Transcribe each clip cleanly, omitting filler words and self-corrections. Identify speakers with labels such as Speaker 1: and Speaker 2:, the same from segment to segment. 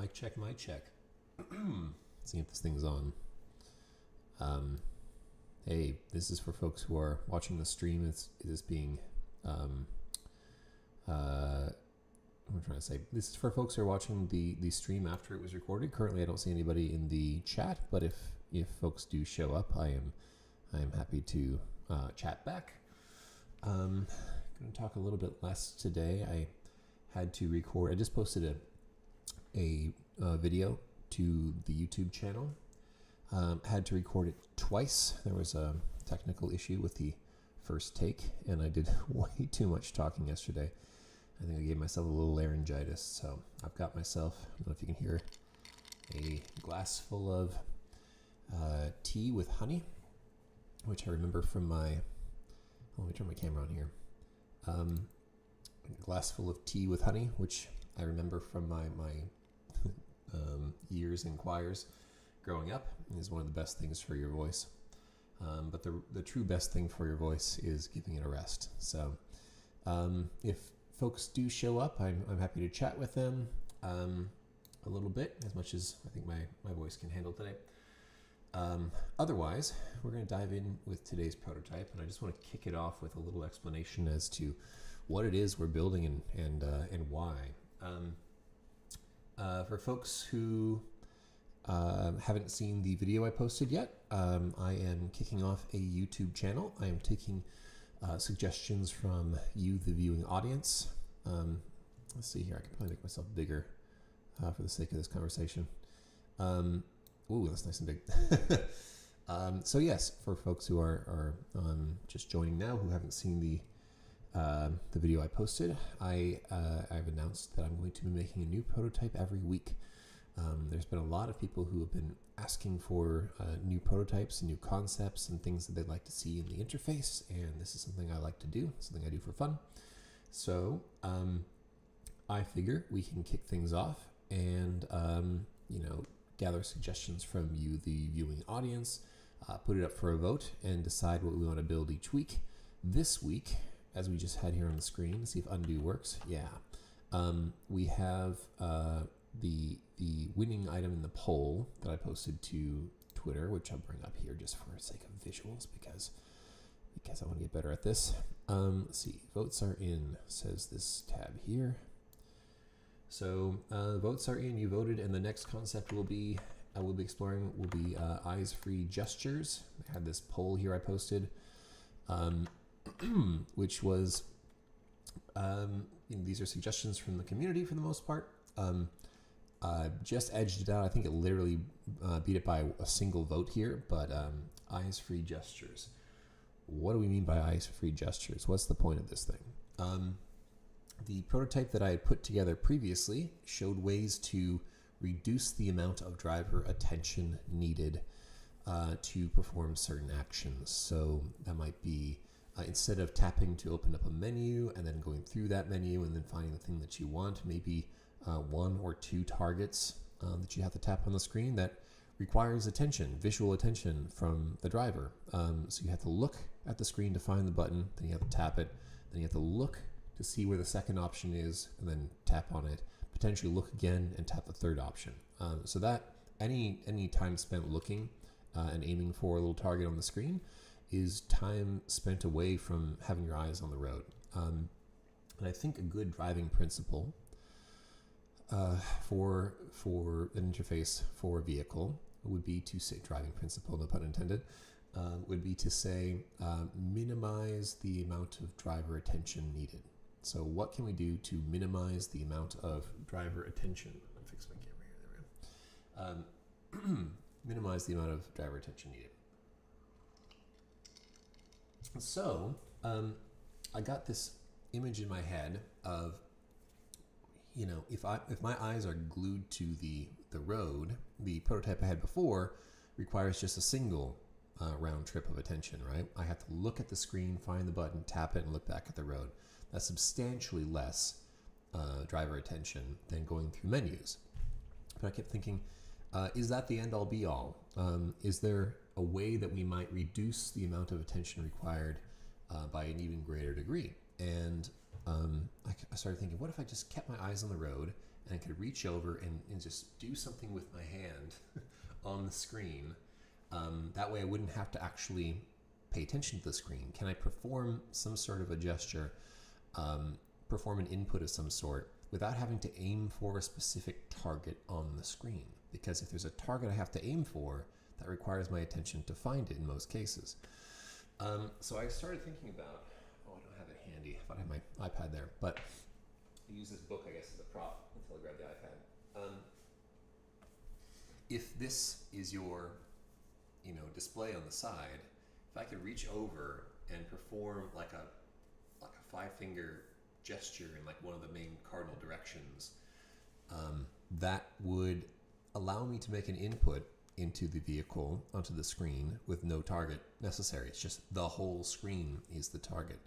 Speaker 1: Mic check, mic check. See if this thing's on. Hey, this is for folks who are watching the stream. It is being, what am I trying to say? This is for folks who are watching the stream after it was recorded. Currently, I don't see anybody in the chat, but if folks do show up, I am happy to chat back. Going to talk a little bit less today. I had to record. I just posted a video to the YouTube channel. Had to record it twice. There was a technical issue with the first take, and I did way too much talking yesterday. I think I gave myself a little laryngitis, so I've got myself, I don't know if you can hear, a glass full of tea with honey, which I remember from my, let me turn my camera on here. A glass full of tea with honey, which I remember from my years in choirs growing up, is one of the best things for your voice. But the true best thing for your voice is giving it a rest. So if folks do show up, I'm happy to chat with them a little bit, as much as I think my voice can handle today. Otherwise, we're going to dive in with today's prototype, and I just want to kick it off with a little explanation as to what it is we're building and why. For folks who haven't seen the video I posted yet, I am kicking off a YouTube channel. I am taking suggestions from you, the viewing audience. Let's see here. I can probably make myself bigger for the sake of this conversation. Ooh, that's nice and big. So yes, for folks who are just joining now, who haven't seen the video I posted, I've announced that I'm going to be making a new prototype every week. There's been a lot of people who have been asking for new prototypes and new concepts and things that they'd like to see in the interface, and this is something I like to do, something I do for fun. So I figure we can kick things off and gather suggestions from you, the viewing audience, put it up for a vote, and decide what we want to build each week. This week, as we just had here on the screen, see if undo works. Yeah, we have the winning item in the poll that I posted to Twitter, which I'll bring up here just for the sake of visuals, because I want to get better at this. Let's see, votes are in, says this tab here. So votes are in, you voted, and the next concept we'll be exploring will be eyes-free gestures. I had this poll here I posted, which was, these are suggestions from the community for the most part. Just edged it out. I think it literally beat it by a single vote here, but eyes-free gestures. What do we mean by eyes-free gestures? What's the point of this thing? The prototype that I had put together previously showed ways to reduce the amount of driver attention needed to perform certain actions. So that might be instead of tapping to open up a menu and then going through that menu and then finding the thing that you want, maybe one or two targets that you have to tap on the screen that requires attention, visual attention from the driver. So you have to look at the screen to find the button, then you have to tap it, then you have to look to see where the second option is, and then tap on it, potentially look again and tap the third option. So that any time spent looking and aiming for a little target on the screen is time spent away from having your eyes on the road. And I think a good driving principle for an interface for a vehicle would be to say, driving principle, no pun intended, would be to say minimize the amount of driver attention needed. So what can we do to minimize the amount of driver attention? I'll fix my camera here, there we go. Minimize the amount of driver attention needed. So I got this image in my head of, if my eyes are glued to the road, the prototype I had before requires just a single round trip of attention, right? I have to look at the screen, find the button, tap it, and look back at the road. That's substantially less driver attention than going through menus. But I kept thinking, is that the end-all be-all? Is there a way that we might reduce the amount of attention required by an even greater degree? And I started thinking, what if I just kept my eyes on the road and I could reach over and just do something with my hand on the screen. That way I wouldn't have to actually pay attention to the screen. Can I perform some sort of a gesture, perform an input of some sort, without having to aim for a specific target on the screen? Because if there's a target I have to aim for, that requires my attention to find it in most cases. So I started thinking about, I don't have it handy. I thought I had my iPad there, but I use this book, I guess, as a prop until I grab the iPad. If this is your, display on the side, if I could reach over and perform like a 5-finger gesture in like one of the main cardinal directions, that would allow me to make an input into the vehicle onto the screen with no target necessary. It's just the whole screen is the target.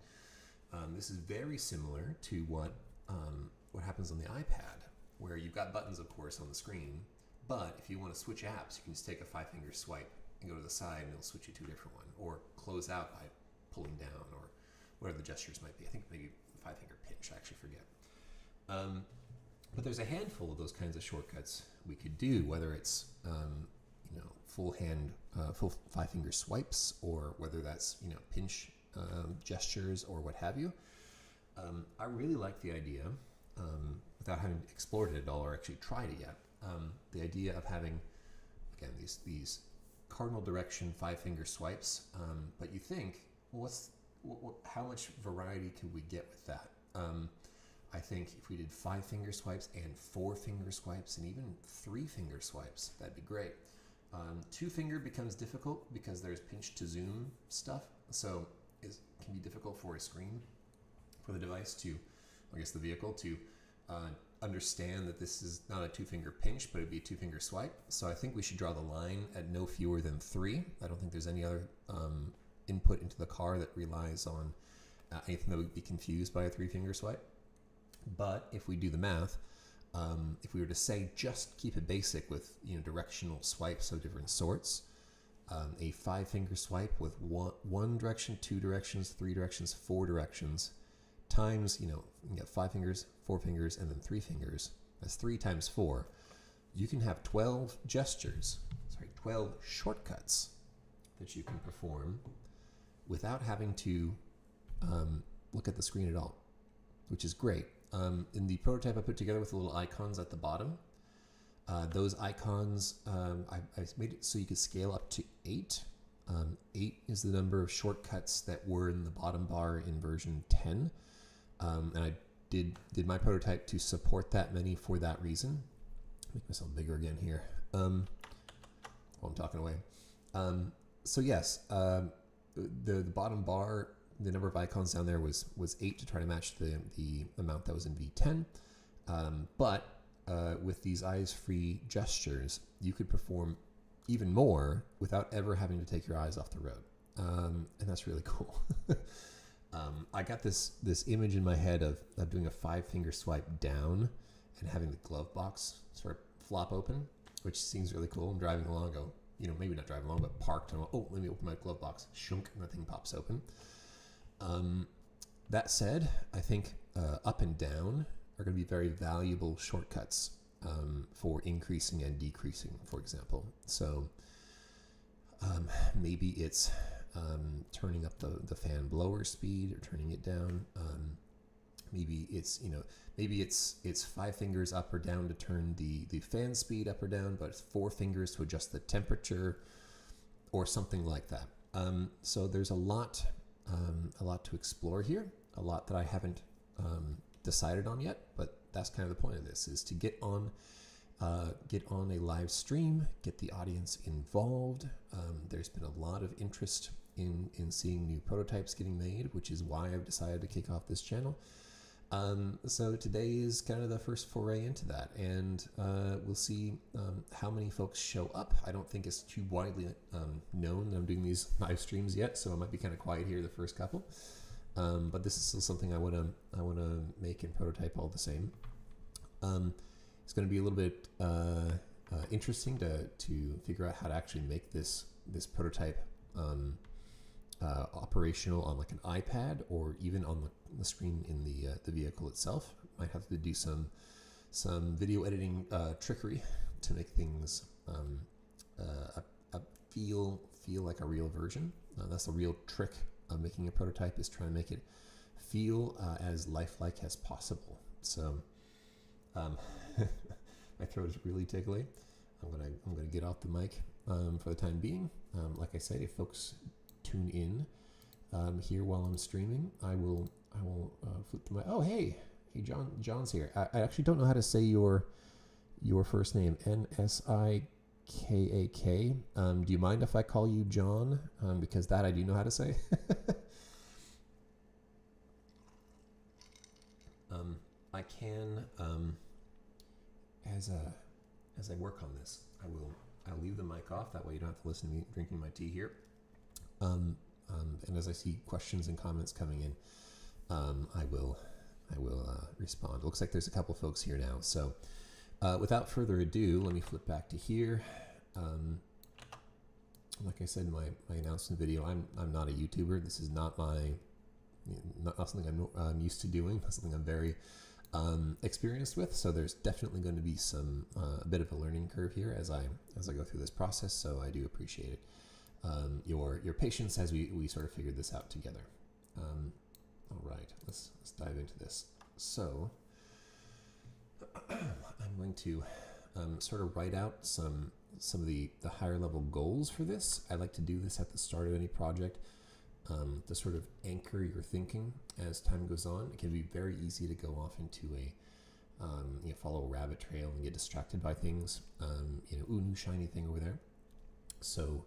Speaker 1: This is very similar to what happens on the iPad, where you've got buttons, of course, on the screen, but if you want to switch apps, you can just take a 5-finger swipe and go to the side, and it'll switch you to a different one, or close out by pulling down, or whatever the gestures might be. I think maybe 5-finger pinch, I actually forget. But there's a handful of those kinds of shortcuts we could do, whether it's full 5-finger swipes, or whether that's pinch gestures or what have you. I really like the idea, without having explored it at all or actually tried it yet, the idea of having, again, these cardinal direction 5-finger swipes. But you think, well, how much variety could we get with that? I think if we did 5-finger swipes and 4-finger swipes and even 3-finger swipes, that'd be great. 2-finger becomes difficult because there's pinch to zoom stuff, so it can be difficult for a screen, for the device to, I guess the vehicle, to understand that this is not a 2-finger pinch, but it'd be a 2-finger swipe. So I think we should draw the line at no fewer than 3. I don't think there's any other input into the car that relies on anything that would be confused by a 3-finger swipe. But if we do the math, if we were to say just keep it basic with directional swipes of different sorts, a 5-finger swipe with one direction, 2 directions, 3 directions, 4 directions, times, you can get 5 fingers, 4 fingers, and then 3 fingers. That's 3 times 4. You can have 12 shortcuts that you can perform without having to look at the screen at all, which is great. In the prototype I put together with the little icons at the bottom, those icons, I made it so you could scale up to 8. 8 is the number of shortcuts that were in the bottom bar in version 10. And I did my prototype to support that many for that reason. Make myself bigger again here while I'm talking away. So yes, the bottom bar, the number of icons down there was 8 to try to match the amount that was in V10. But with these eyes-free gestures, you could perform even more without ever having to take your eyes off the road. And that's really cool. I got this image in my head of doing a 5-finger swipe down and having the glove box sort of flop open, which seems really cool. I'm driving along, go, maybe not driving along, but parked, and oh, let me open my glove box, shunk, and the thing pops open. That said, I think up and down are going to be very valuable shortcuts for increasing and decreasing, for example. So maybe it's turning up the fan blower speed or turning it down. Maybe it's 5 fingers up or down to turn the fan speed up or down, but it's 4 fingers to adjust the temperature or something like that. So there's a lot to explore here, a lot that I haven't decided on yet, but that's kind of the point of this, is to get on a live stream, get the audience involved. There's been a lot of interest in seeing new prototypes getting made, which is why I've decided to kick off this channel. So today is kind of the first foray into that, and we'll see how many folks show up. I don't think it's too widely known that I'm doing these live streams yet, so I might be kind of quiet here the first couple. But this is still something I want to make and prototype all the same. It's going to be a little bit interesting to figure out how to actually make this prototype operational on like an iPad or even on the screen in the vehicle itself. Might have to do some some video editing trickery to make things feel like a real version. That's the real trick of making a prototype, is trying to make it feel as lifelike as possible. So my throat is really tickly. I'm gonna get off the mic for the time being. Like I said, if folks tune in here while I'm streaming, I will flip the mic. Oh, hey, John's here. I actually don't know how to say your first name, Nsikak. Do you mind if I call you John? Because that I do know how to say. I can, as I work on this, I'll leave the mic off. That way you don't have to listen to me drinking my tea here. And as I see questions and comments coming in, I will respond. It looks like there's a couple folks here now. So without further ado, let me flip back to here. Like I said in my announcement video, I'm not a YouTuber. This is not something I'm used to doing. That's something I'm very experienced with. So there's definitely going to be some a bit of a learning curve here as I go through this process. So I do appreciate it. Your patience as we sort of figured this out together. All right, let's dive into this. So I'm going to sort of write out some of the higher level goals for this. I like to do this at the start of any project to sort of anchor your thinking as time goes on. It can be very easy to go off into a follow a rabbit trail and get distracted by things. Ooh, new shiny thing over there. So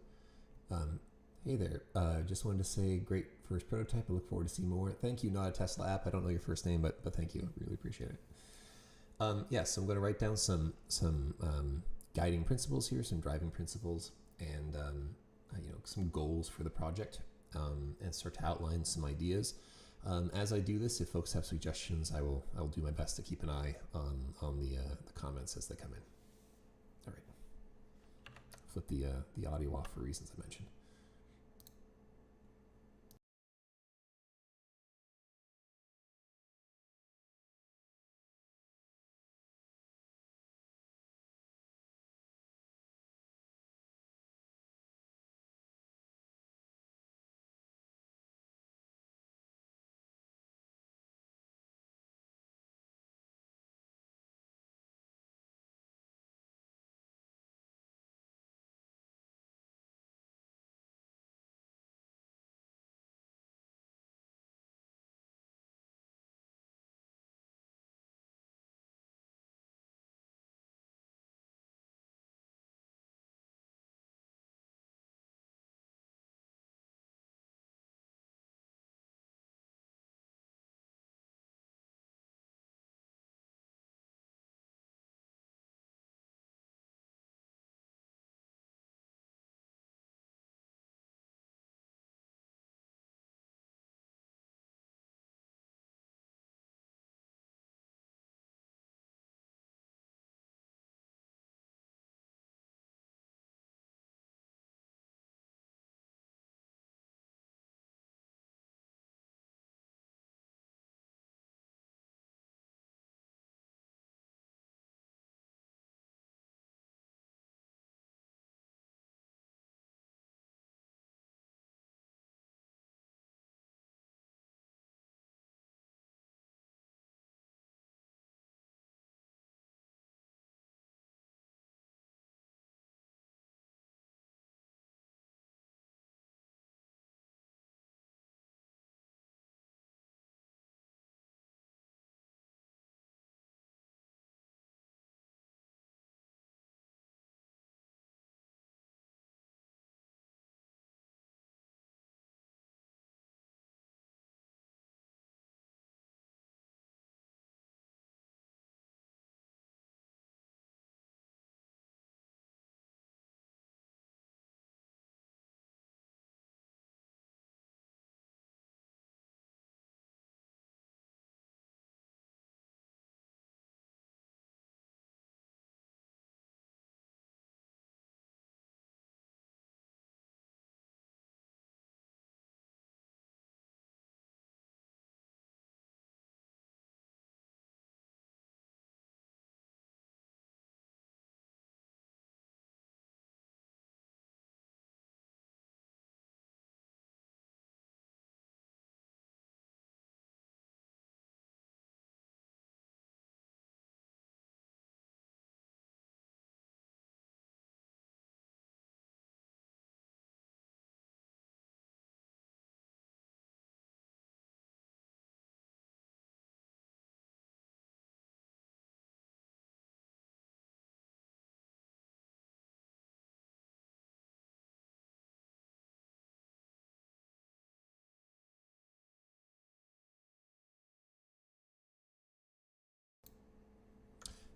Speaker 1: hey there, just wanted to say great first prototype. I look forward to seeing more. Thank you, not a Tesla app. I don't know your first name, but thank you. Really appreciate it. So I'm going to write down some guiding principles here, some driving principles, and some goals for the project, and start to outline some ideas. As I do this, if folks have suggestions, I will do my best to keep an eye on the comments as they come in. All right. Flip the audio off for reasons I mentioned.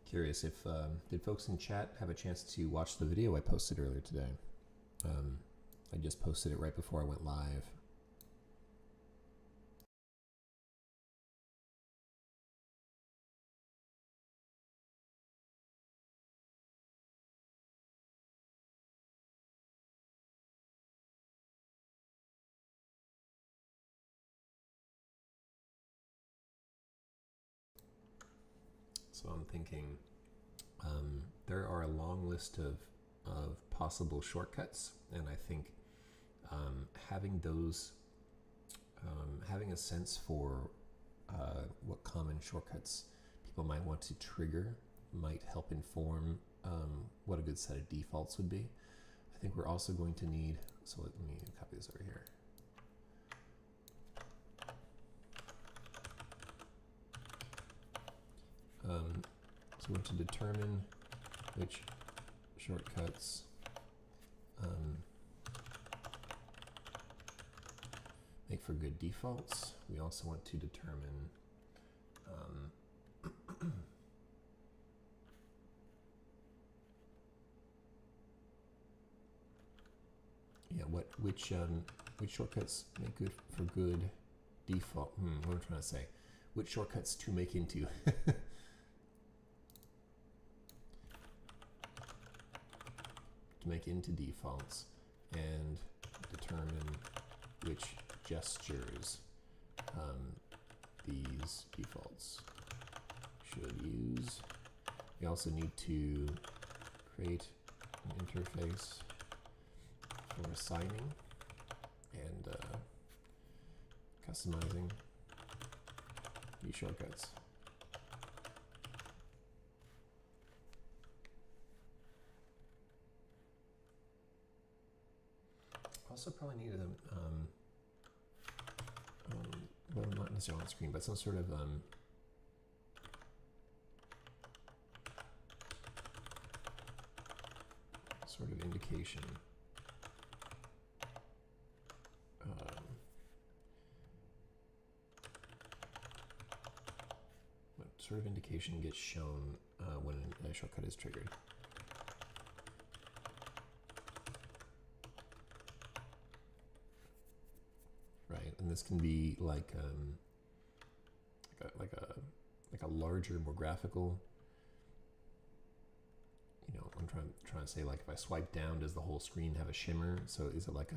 Speaker 1: Curious if did folks in chat have a chance to watch the video I posted earlier today? I just posted it right before I went live. So I'm thinking there are a long list of possible shortcuts, and I think having those, having a sense for what common shortcuts people might want to trigger might help inform what a good set of defaults would be. I think we're also going to need, so let me copy this over here. So we want to determine which shortcuts make for good defaults. We also want to determine which shortcuts make good for good default. What am I trying to say? Which shortcuts to make into make into defaults, and determine which gestures these defaults should use. We also need to create an interface for assigning and customizing these shortcuts. Also probably need well, not necessarily on the screen, but some sort of indication. What sort of indication gets shown when a shortcut is triggered? And this can be like a larger, more graphical. You know, I'm trying to say, like, if I swipe down, does the whole screen have a shimmer? So is it like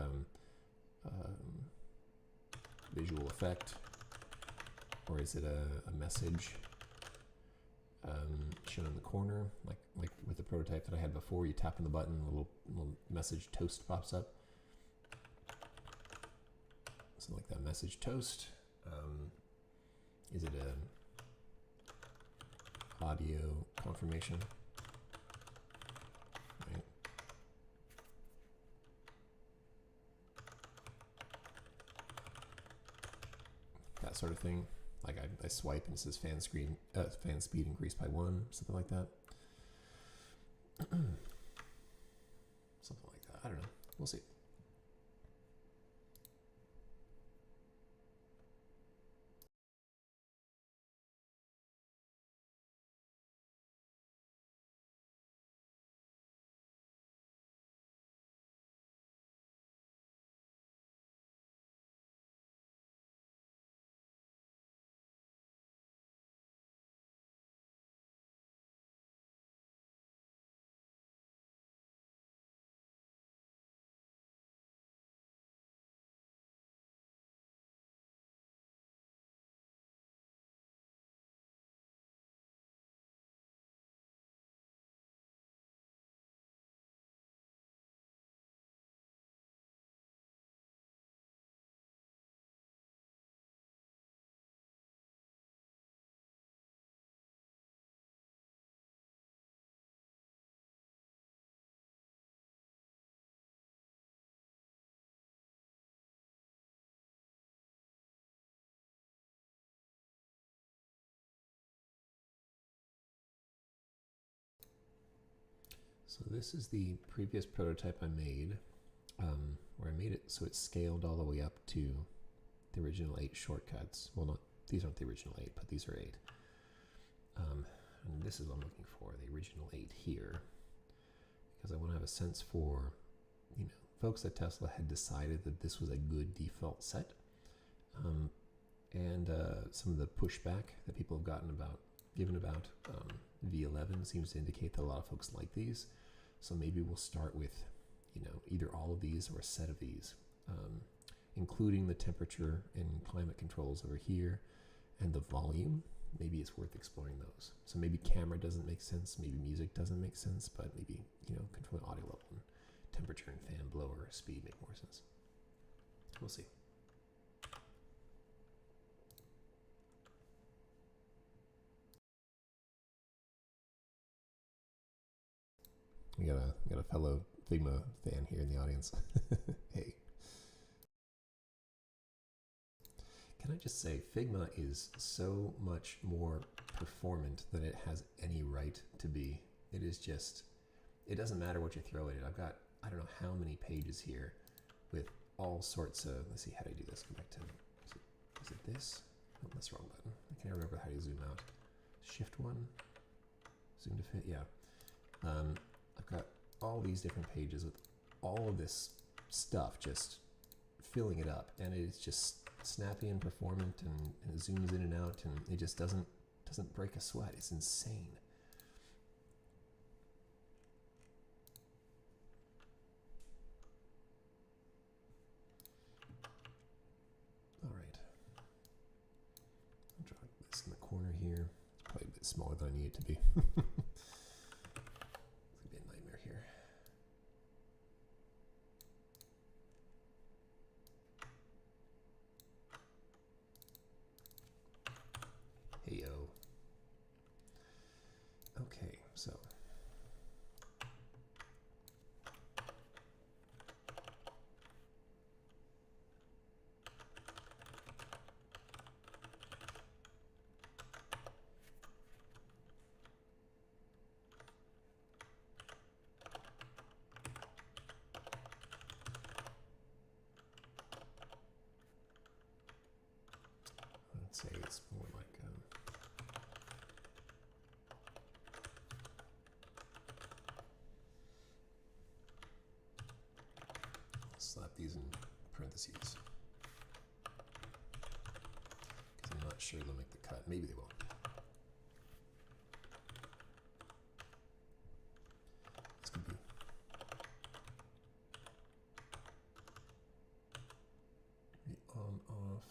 Speaker 1: visual effect, or is it a message shown in the corner, like with the prototype that I had before? You tap on the button, a little message toast pops up. Like that message toast. Is it a audio confirmation? Right. That sort of thing. Like I swipe and it says fan speed increased by 1, something like that. Something like that. I don't know. We'll see. So this is the previous prototype I made, where I made it so it's scaled all the way up to the original 8 shortcuts. Well, these aren't the original 8, but these are 8. and this is what I'm looking for, the original 8 here, because I want to have a sense for, you know, folks at Tesla had decided that this was a good default set, and some of the pushback that people have given about V11 seems to indicate that a lot of folks like these. So maybe we'll start with, you know, either all of these or a set of these, including the temperature and climate controls over here, and the volume. Maybe it's worth exploring those. So maybe camera doesn't make sense, maybe music doesn't make sense, but maybe, you know, controlling audio level and temperature and fan blower speed make more sense. We'll see. We got a fellow Figma fan here in the audience. Hey. Can I just say, Figma is so much more performant than it has any right to be. It is just, it doesn't matter what you throw at it. I've got, I don't know how many pages here with all sorts of, let's see, how do I do this? Go back to, is it this? Oh, that's the wrong button. I can't remember how you zoom out. Shift 1, zoom to fit, yeah. I've got all these different pages with all of this stuff just filling it up, and it's just snappy and performant, and it zooms in and out, and it just doesn't break a sweat. It's insane. All right, I'll draw this in the corner here. It's probably a bit smaller than I need it to be. It's gonna be a nightmare here. Heyo. Okay, so let's say it's more like slap these in parentheses because I'm not sure they'll make the cut. Maybe they will. This could be on, off.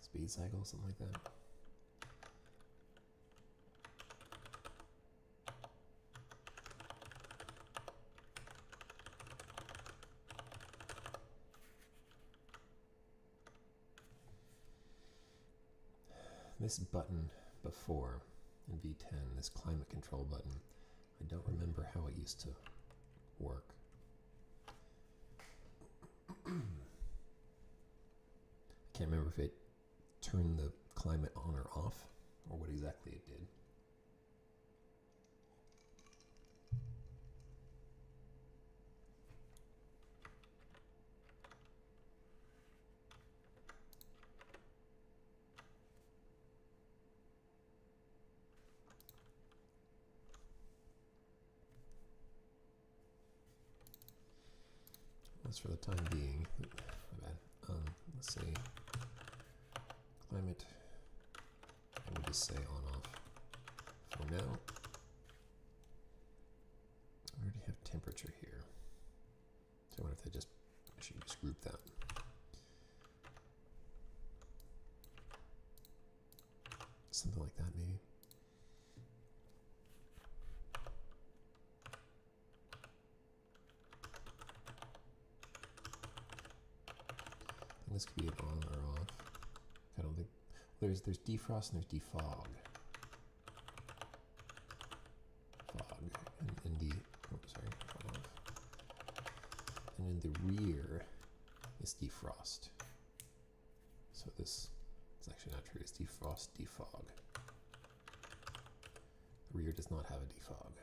Speaker 1: Speed cycle, something like that. This button before in V10, this climate control button, I don't remember how it used to work. I can't remember if it turned the climate on or off, or what exactly it did. That's for the time being. My bad. Let's say climate. I would just say on off for now. I already have temperature here, so I wonder if I should just group that. Something like that, maybe. This could be an on or off. I don't think there's defrost and there's defog. Fog and the off. And in the rear is defrost. So this is actually not true. It's defrost, defog. The rear does not have a defog.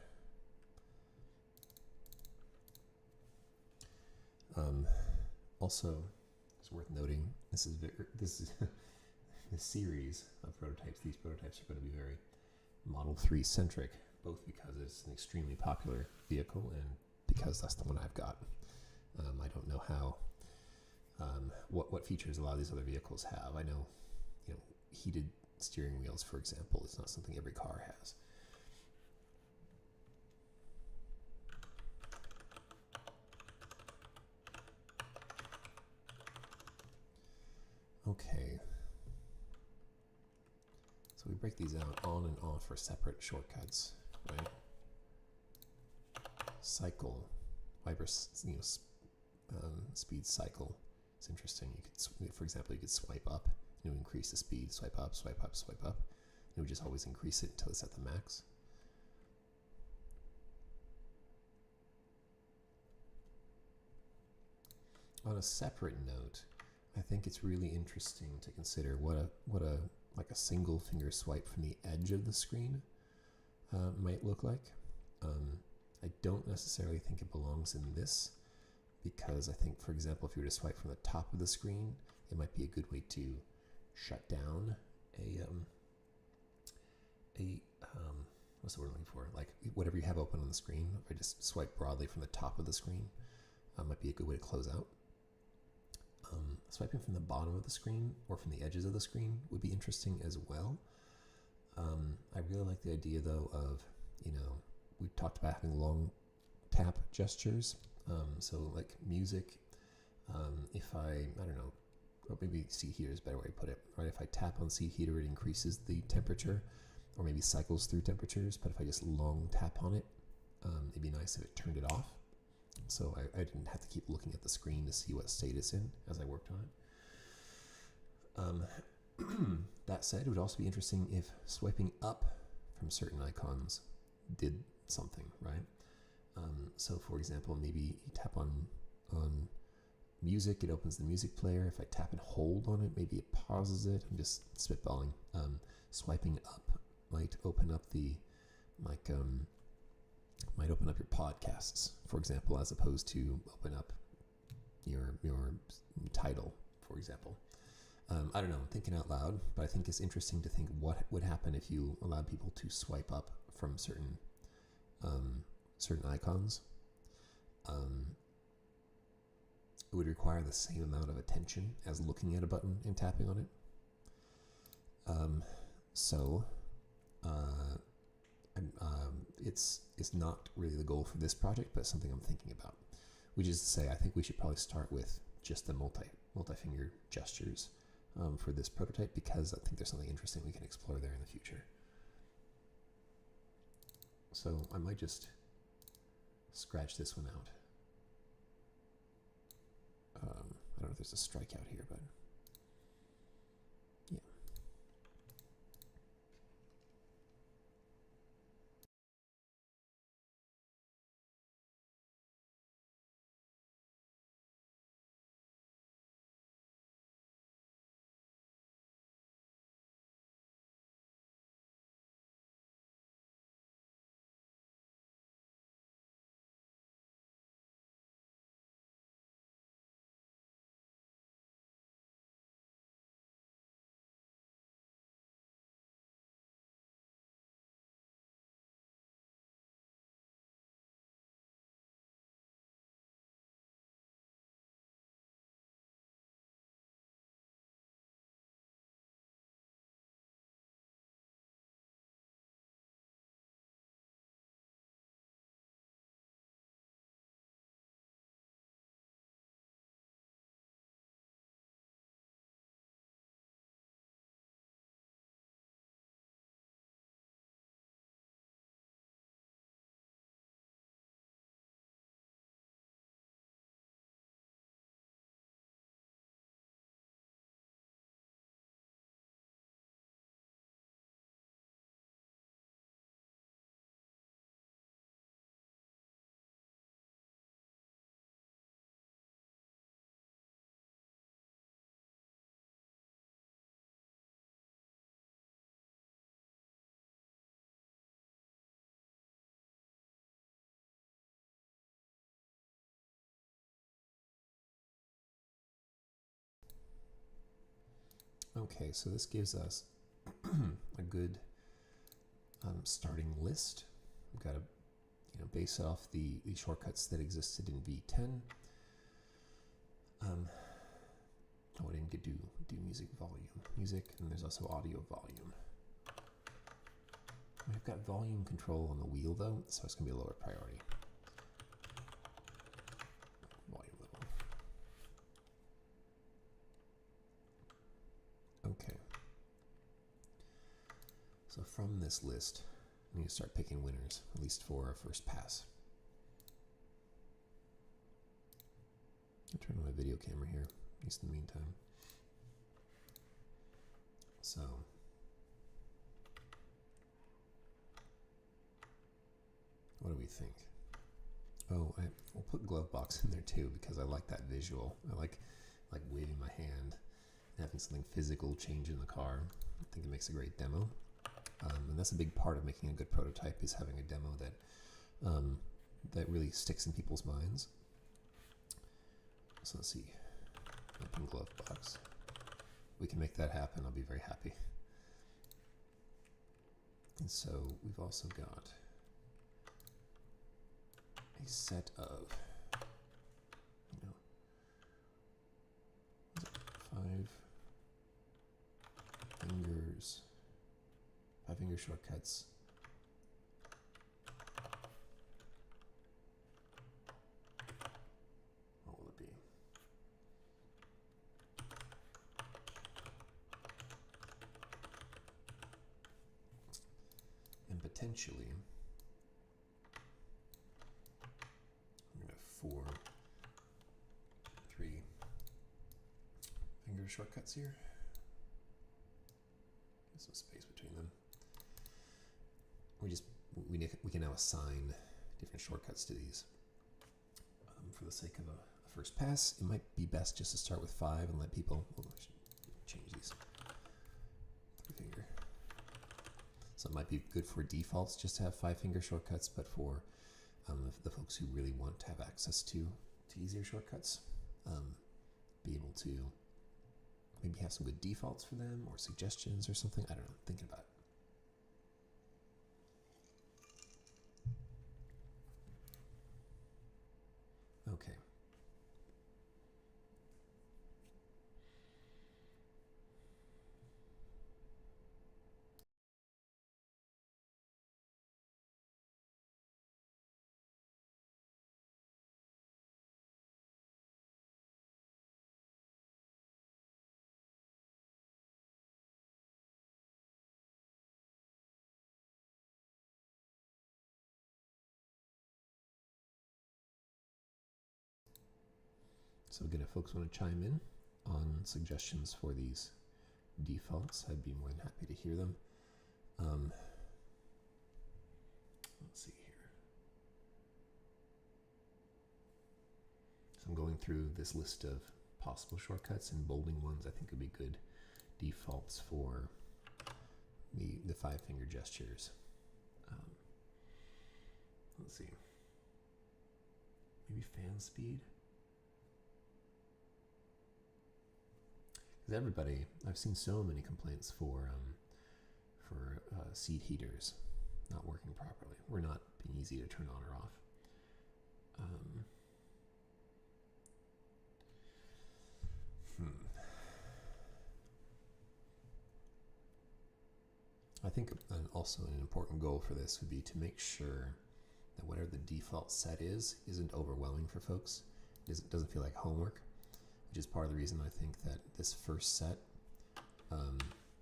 Speaker 1: Also, it's worth noting this is this series of prototypes, these prototypes are going to be very Model 3 centric, both because it's an extremely popular vehicle and because that's the one I've got. I don't know how, what features a lot of these other vehicles have. I know, heated steering wheels, for example, is not something every car has. Okay. So we break these out on and off for separate shortcuts, right? Cycle, Viber, speed cycle. It's interesting. You could, for example, you could swipe up and it would increase the speed. Swipe up, swipe up, swipe up. It would just always increase it until it's at the max. On a separate note, I think it's really interesting to consider what a single finger swipe from the edge of the screen might look like. I don't necessarily think it belongs in this, because I think, for example, if you were to swipe from the top of the screen, it might be a good way to shut down what's the word I'm looking for? Like whatever you have open on the screen. If I just swipe broadly from the top of the screen, might be a good way to close out. Swiping from the bottom of the screen or from the edges of the screen would be interesting as well. I really like the idea, though, of, we talked about having long tap gestures. So like music, if I don't know, or maybe seat heater is a better way to put it, right? If I tap on seat heater, it increases the temperature, or maybe cycles through temperatures. But if I just long tap on it, it'd be nice if it turned it off. So I didn't have to keep looking at the screen to see what state it's in as I worked on it. That said, it would also be interesting if swiping up from certain icons did something, right? So for example, maybe you tap on music, it opens the music player. If I tap and hold on it, maybe it pauses it. I'm just spitballing. Swiping up might open up might open up your podcasts, for example, as opposed to open up your title, for example. I don't know, I'm thinking out loud, but I think it's interesting to think what would happen if you allowed people to swipe up from certain icons. It would require the same amount of attention as looking at a button and tapping on it. It's not really the goal for this project, but something I'm thinking about. Which is to say, I think we should probably start with just the multi-finger gestures for this prototype, because I think there's something interesting we can explore there in the future. So I might just scratch this one out. I don't know if there's a strikeout here, but Okay, so this gives us a good starting list. We've got to base it off the shortcuts that existed in V10. Oh, I didn't get do music volume. Music, and there's also audio volume. We've got volume control on the wheel though, so it's going to be a lower priority. Volume level. Okay. So from this list, we need to start picking winners, at least for our first pass. I'll turn on my video camera here, at least in the meantime. So, what do we think? Oh, we'll put glove box in there too because I like that visual. I like waving my hand and having something physical change in the car. I think it makes a great demo. And that's a big part of making a good prototype, is having a demo that that really sticks in people's minds. So let's see, open glove box. We can make that happen. I'll be very happy. And so we've also got a set of, 5-finger shortcuts. What will it be? And potentially, I'm going to have 4 3-finger shortcuts here. There's some space between them. We can now assign different shortcuts to these. For the sake of a first pass, it might be best just to start with 5 and let people, well, I should change these. 3-finger. So it might be good for defaults just to have 5-finger shortcuts, but for the folks who really want to have access to easier shortcuts, be able to maybe have some good defaults for them or suggestions or something. I don't know, thinking about it. Okay. So again, if folks want to chime in on suggestions for these defaults, I'd be more than happy to hear them. Let's see here. So I'm going through this list of possible shortcuts, and bolding ones I think would be good defaults for the 5-finger gestures. Let's see. Maybe fan speed. Because everybody, I've seen so many complaints for seat heaters not working properly, or not being easy to turn on or off. I think also an important goal for this would be to make sure that whatever the default set isn't overwhelming for folks. It doesn't feel like homework, which is part of the reason I think that this first set,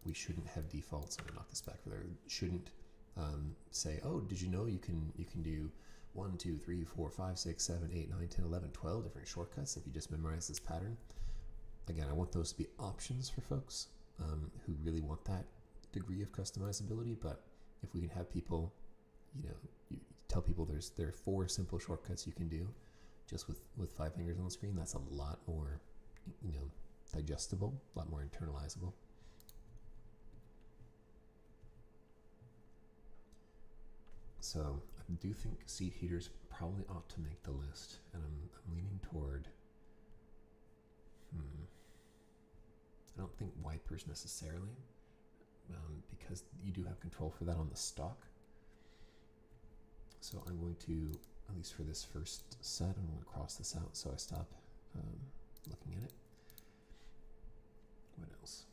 Speaker 1: we shouldn't have defaults. I'm gonna knock this back further. Shouldn't say, oh, did you know you can do 1, 2, 3, 4, 5, 6, 7, 8, 9, 10, 11, 12 different shortcuts if you just memorize this pattern. Again, I want those to be options for folks who really want that degree of customizability. But if we can have people, you tell people there are 4 simple shortcuts you can do just with 5 fingers on the screen, that's a lot more, digestible, a lot more internalizable. So I do think seat heaters probably ought to make the list, and I'm leaning toward, I don't think wipers necessarily, because you do have control for that on the stock. So I'm going to, at least for this first set, I'm going to cross this out so I stop looking at it. What else?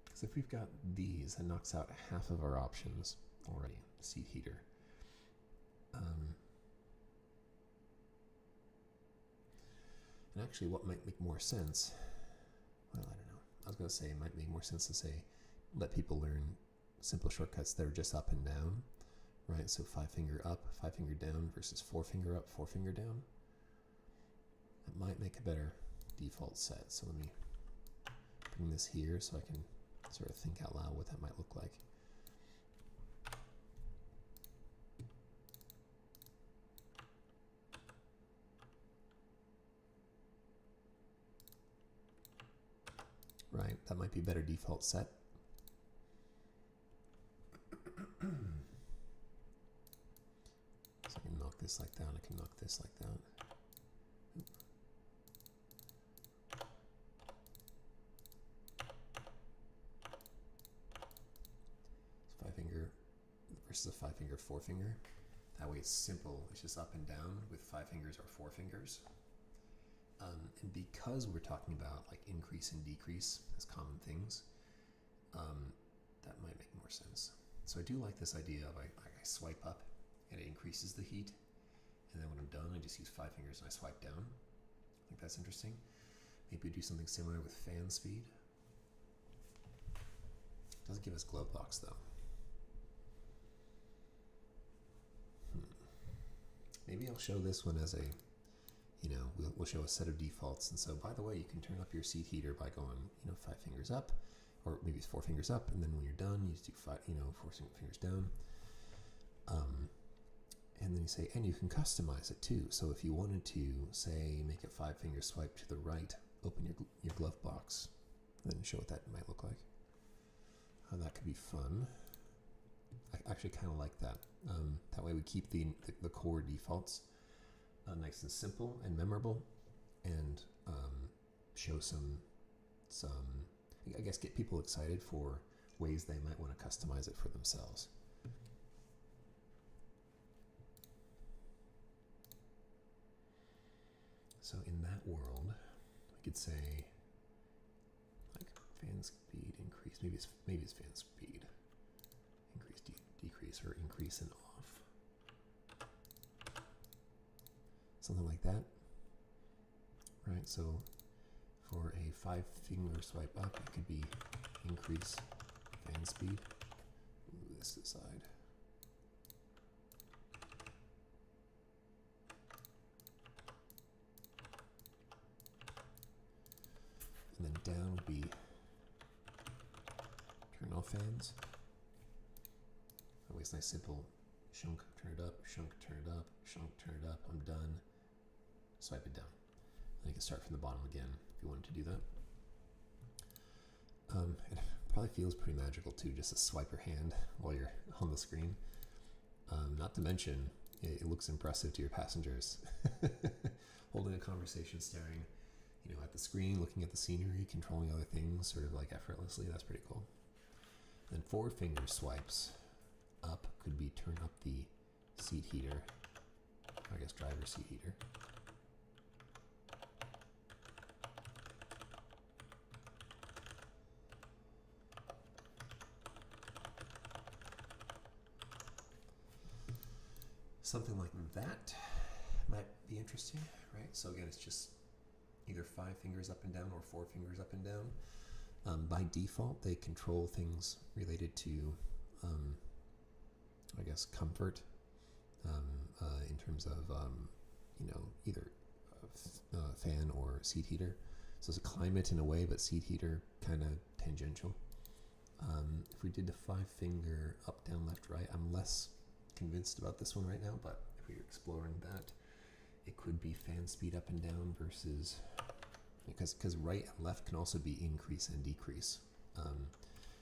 Speaker 1: Because if we've got these, that knocks out half of our options already. Seat heater. And actually, what might make more sense, well, I don't know. I was going to say it might make more sense to say, let people learn simple shortcuts that are just up and down, right? So 5 finger up, 5 finger down versus 4 finger up, 4 finger down. That might make a better default set. So let me bring this here so I can sort of think out loud what that might look like. Right, that might be a better default set. So I can knock this like that, I can knock this like that. 5 finger versus a 5 finger, 4 finger. That way it's simple, it's just up and down with 5 fingers or 4 fingers. And because we're talking about like increase and decrease as common things, that might make more sense. So I do like this idea of I swipe up and it increases the heat, and then when I'm done I just use 5 fingers and I swipe down. I think that's interesting. Maybe we do something similar with fan speed. It doesn't give us glove box though. Maybe I'll show this one as a, we'll show a set of defaults. And so, by the way, you can turn up your seat heater by going, 5 fingers up, or maybe it's 4 fingers up, and then when you're done, you just do 4 fingers down. And then you say, and you can customize it too. So if you wanted to, say, make a 5 finger swipe to the right, open your glove box, and then show what that might look like. That could be fun. I actually kind of like that. That way we keep the core defaults nice and simple and memorable, and show some, I guess, get people excited for ways they might want to customize it for themselves. So in that world, we could say like fan speed increase. Maybe it's fan speed increase, decrease, or increase and off. Something like that, right? So for a 5 finger swipe up, it could be increase fan speed. Move this aside. And then down would be turn off fans. Always nice, simple. Shunk, turn it up, shunk, turn it up, shunk, turn it up. I'm done. Swipe it down. And you can start from the bottom again if you wanted to do that. It probably feels pretty magical too, just to swipe your hand while you're on the screen. Not to mention, it looks impressive to your passengers. Holding a conversation, staring, at the screen, looking at the scenery, controlling other things, sort of like effortlessly. That's pretty cool. Then 4 finger swipes up could be turn up the seat heater. I guess driver seat heater. Something like that might be interesting, right? So again, it's just either 5 fingers up and down or 4 fingers up and down. By default, they control things related to, I guess, comfort, in terms of, either fan or seat heater. So it's a climate in a way, but seat heater kind of tangential. If we did the 5 finger up, down, left, right, I'm less convinced about this one right now, but if we're exploring that, it could be fan speed up and down versus, because right and left can also be increase and decrease.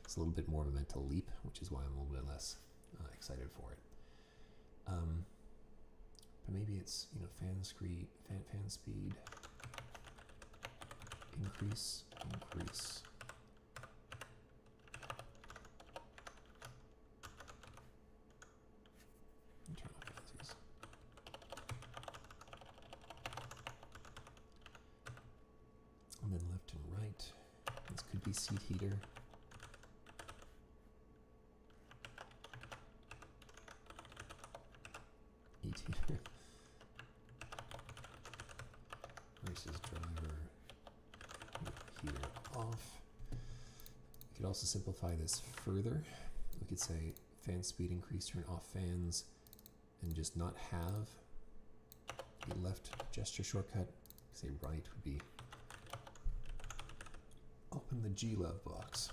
Speaker 1: It's a little bit more of a mental leap, which is why I'm a little bit less excited for it. But maybe it's, you know, fan speed increase. Internal fancies. And then left and right. This could be seat heater. Heat heater. Versus driver heater off. We could also simplify this further. We could say fan speed increase, turn off fans, and just not have the left gesture shortcut. Say right would be open the glove box.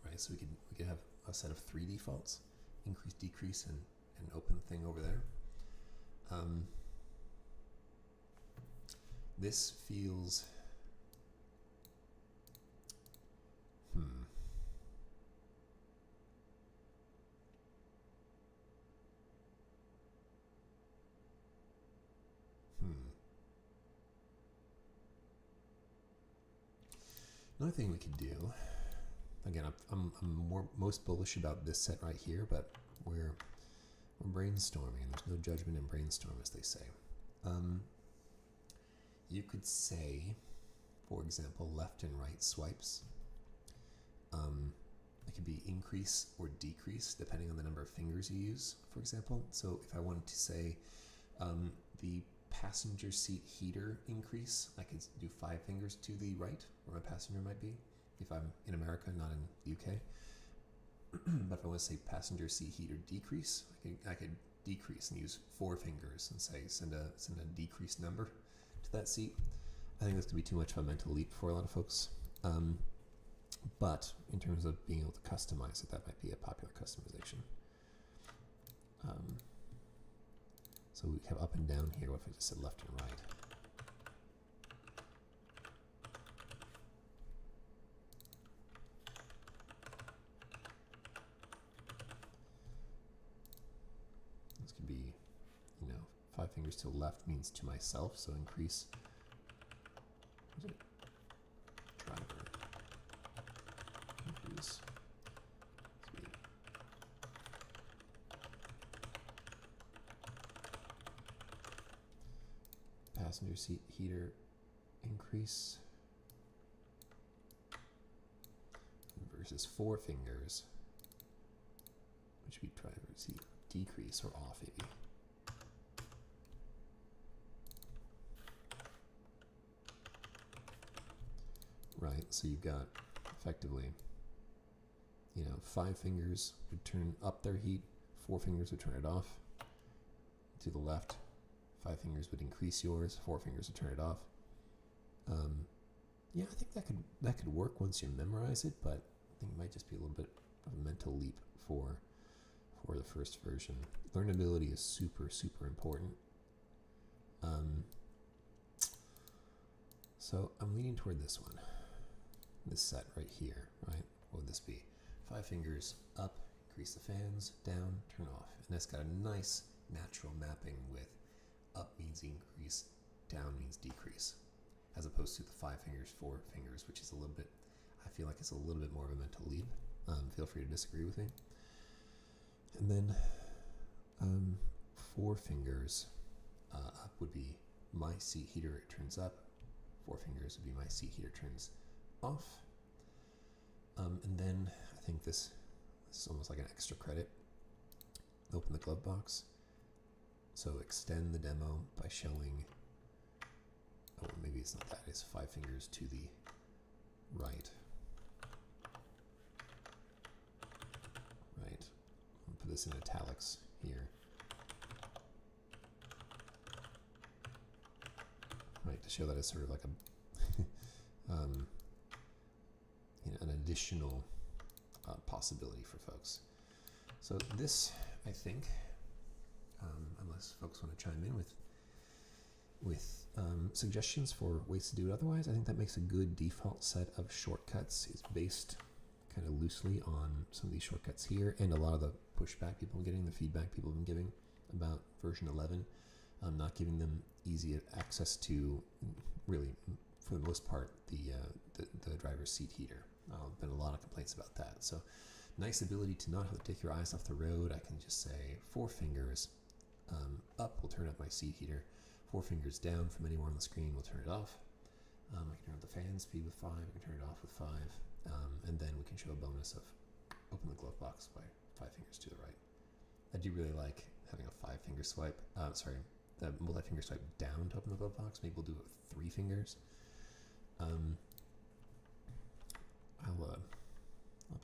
Speaker 1: Right, so we could have a set of 3 defaults: increase, decrease, and an open thing over there. This feels Another thing we could do, again, I'm most bullish about this set right here, but we're brainstorming, and there's no judgment in brainstorm, as they say. You could say, for example, left and right swipes. It could be increase or decrease depending on the number of fingers you use, for example. So if I wanted to say the passenger seat heater increase, I could do 5 fingers to the right, where my passenger might be, if I'm in America, not in the UK. But if I want to say passenger seat heater decrease, I could decrease and use 4 fingers and say send a decreased number to that seat. I think this could be too much of a mental leap for a lot of folks. But in terms of being able to customize it, that might be a popular customization. So we have up and down here. What if I just said left and right? This could be, 5 fingers to the left means to myself, so increase. What is it? Driver. Increase. Speed. Passenger seat heater increase versus 4 fingers, which would be driver seat decrease or off, maybe. Right, so you've got effectively, 5 fingers would turn up their heat, 4 fingers would turn it off. To the left, 5 fingers would increase yours, 4 fingers would turn it off. Yeah, I think that could work once you memorize it, but I think it might just be a little bit of a mental leap for the first version. Learnability is super, super important. So I'm leaning toward this one, this set right here, right? What would this be? 5 fingers up, increase the fans, down, turn off. And that's got a nice natural mapping with up means increase, down means decrease, as opposed to the 5 fingers, 4 fingers, which is a little bit, I feel like it's a little bit more of a mental leap. Feel free to disagree with me. And then 4 fingers up would be my seat heater turns up, 4 fingers would be my seat heater turns off. And then I think this is almost like an extra credit. Open the glove box. So extend the demo by showing, oh, maybe it's not that, it's 5 fingers to the right. Right. I'll put this in italics here. Right, to show that it's sort of like a an additional possibility for folks. So this, I think, unless folks want to chime in with suggestions for ways to do it otherwise, I think that makes a good default set of shortcuts. It's based kind of loosely on some of these shortcuts here and a lot of the pushback people are getting, the feedback people have been giving about version 11. Not giving them easy access to, really, for the most part, the driver's seat heater. Been a lot of complaints about that. So nice ability to not have to take your eyes off the road. I can just say 4 fingers up will turn up my seat heater. 4 fingers down from anywhere on the screen will turn it off. I can turn up the fan speed with 5. I can turn it off with 5. And then we can show a bonus of open the glove box by 5 fingers to the right. I do really like having a 5-finger swipe. The multi-finger swipe down to open the glove box. Maybe we'll do it with 3 fingers. I'll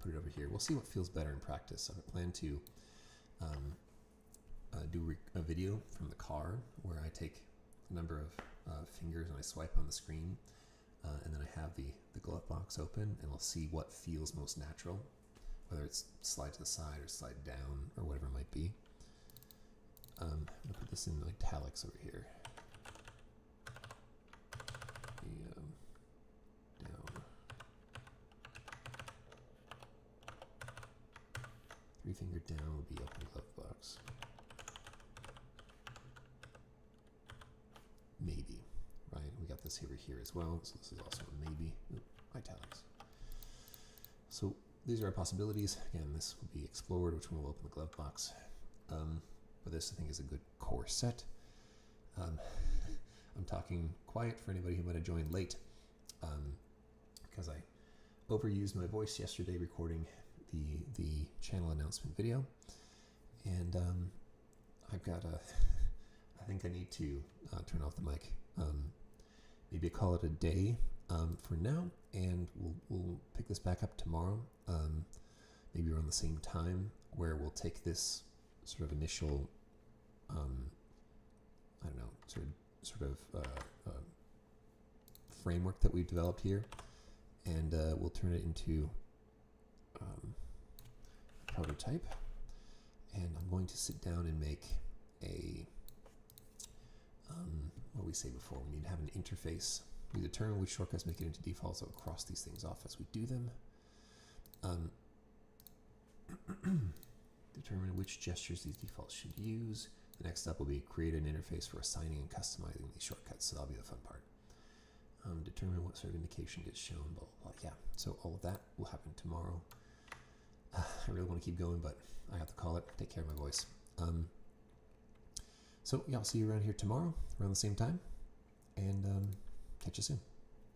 Speaker 1: put it over here. We'll see what feels better in practice. I plan to do a video from the car where I take a number of fingers and I swipe on the screen, and then I have the glove box open, and we'll see what feels most natural, whether it's slide to the side or slide down or whatever it might be. I'm going to put this in italics over here. Down. 3-finger down will be open glove box. Maybe, right? We got this over here as well, so this is also a maybe. Ooh, italics. So these are our possibilities. Again, this will be explored, which one will open the glove box. But this, I think, is a good core set. I'm talking quiet for anybody who might have joined late, because I overused my voice yesterday recording the channel announcement video, and I've got I think I need to turn off the mic. Maybe call it a day for now, and we'll pick this back up tomorrow, maybe around the same time, where we'll take this sort of initial, I don't know, sort of framework that we've developed here, and we'll turn it into a prototype. And I'm going to sit down and make a, what we say before, we need to have an interface. We determine which shortcuts make it into default, so we'll cross these things off as we do them. Determine which gestures these defaults should use. The next step will be create an interface for assigning and customizing these shortcuts, so that'll be the fun part. Determine what sort of indication gets shown, blah, blah, blah. Yeah, so all of that will happen tomorrow. I really want to keep going, but I have to call it. Take care of my voice. So yeah, I'll see you around here tomorrow, around the same time, and catch you soon.